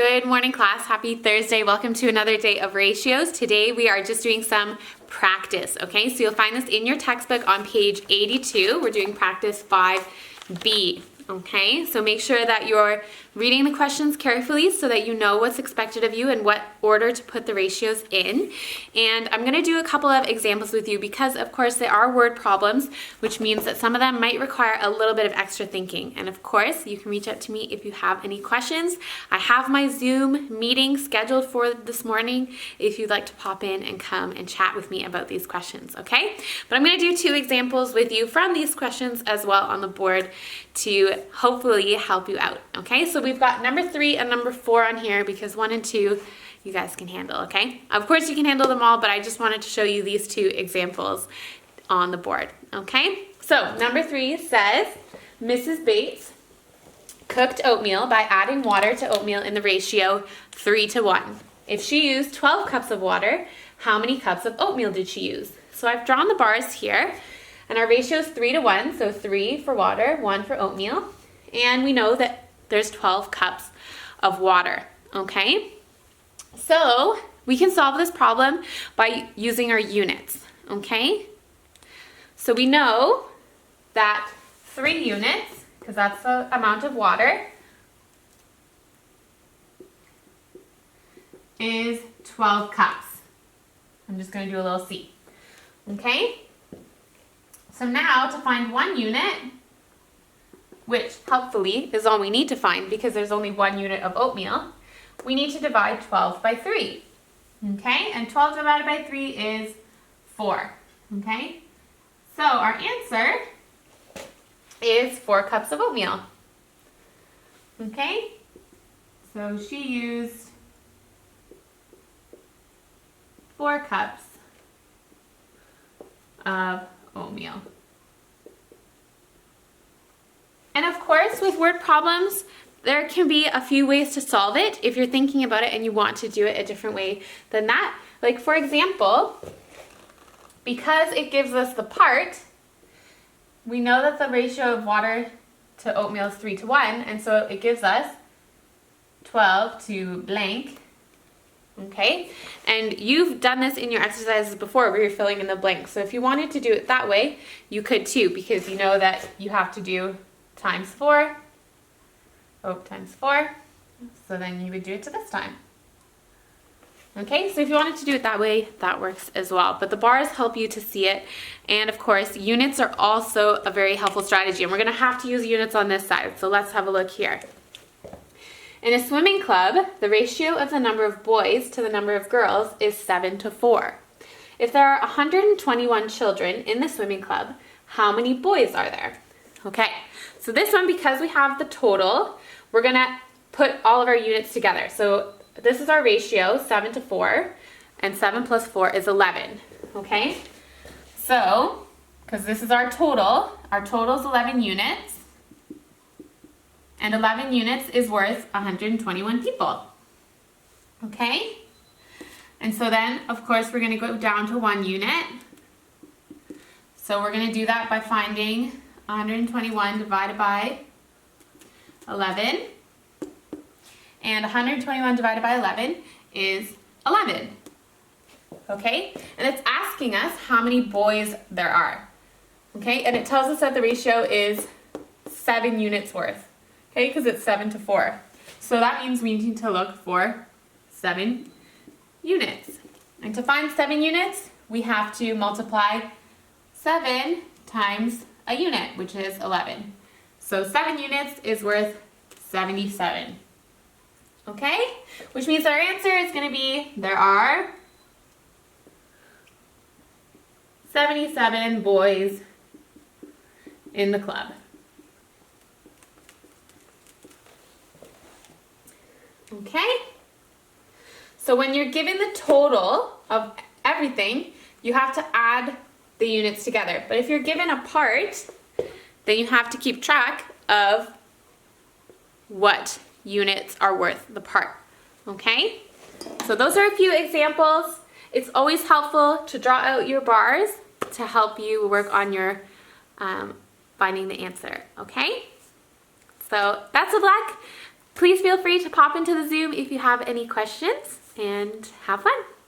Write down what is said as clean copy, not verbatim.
Good morning, class. Happy Thursday. Welcome to another day of ratios. Today we are just doing some practice, okay? So you'll find this in your textbook on page 82. We're doing practice 5B, okay? So make sure that you're reading the questions carefully so that you know what's expected of you and what order to put the ratios in. And I'm going to do a couple of examples with you because, of course, there are word problems, which means that some of them might require a little bit of extra thinking. And of course, you can reach out to me if you have any questions. I have my Zoom meeting scheduled for this morning if you'd like to pop in and come and chat with me about these questions, okay? But I'm going to do two examples with you from these questions as well on the board to hopefully help you out, okay? So we've got number 3 and number 4 on here because 1 and 2 you guys can handle, okay? Of course you can handle them all, but I just wanted to show you these two examples on the board, okay? So number 3 says, Mrs. Bates cooked oatmeal by adding water to oatmeal in the ratio 3:1. If she used 12 cups of water, how many cups of oatmeal did she use? So I've drawn the bars here, and our ratio is 3:1, so 3 for water, 1 for oatmeal. And we know that there's 12 cups of water, okay? So we can solve this problem by using our units, okay? So we know that 3 units, because that's the amount of water, is 12 cups. I'm just going to do a little C, okay? So now to find 1 unit, which helpfully is all we need to find because there's only 1 unit of oatmeal, we need to divide 12 by 3, okay? And 12 divided by 3 is 4, okay? So our answer is 4 cups of oatmeal, okay? So she used 4 cups of oatmeal. And of course, with word problems, there can be a few ways to solve it if you're thinking about it and you want to do it a different way than that. Like for example, because it gives us the part, we know that the ratio of water to oatmeal is 3:1, and so it gives us 12 to blank, okay? And you've done this in your exercises before where you're filling in the blanks. So if you wanted to do it that way, you could too, because you know that you have to do times 4, times 4, so then you would do it to this time. Okay, so if you wanted to do it that way, that works as well. But the bars help you to see it. And of course, units are also a very helpful strategy. And we're going to have to use units on this side. So let's have a look here. In a swimming club, the ratio of the number of boys to the number of girls is 7:4. If there are 121 children in the swimming club, how many boys are there? Okay, so this one, because we have the total, we're going to put all of our units together. So this is our ratio, 7:4, and 7 plus 4 is 11, okay? So, because this is our total is 11 units, and 11 units is worth 121 people, okay? And so then, of course, we're going to go down to 1 unit. So we're going to do that by finding 121 divided by 11. And 121 divided by 11 is 11. Okay? And it's asking us how many boys there are. Okay? And it tells us that the ratio is 7 units worth. Okay? Because it's 7:4. So that means we need to look for 7 units. And to find 7 units, we have to multiply 7 times a unit, which is 11. So 7 units is worth 77. Okay? Which means our answer is going to be, there are 77 boys in the club. Okay? So when you're given the total of everything, you have to add the units together. But if you're given a part, then you have to keep track of what units are worth the part, okay? So those are a few examples. It's always helpful to draw out your bars to help you work on your finding the answer, okay? So best of luck. Please feel free to pop into the Zoom if you have any questions, and have fun.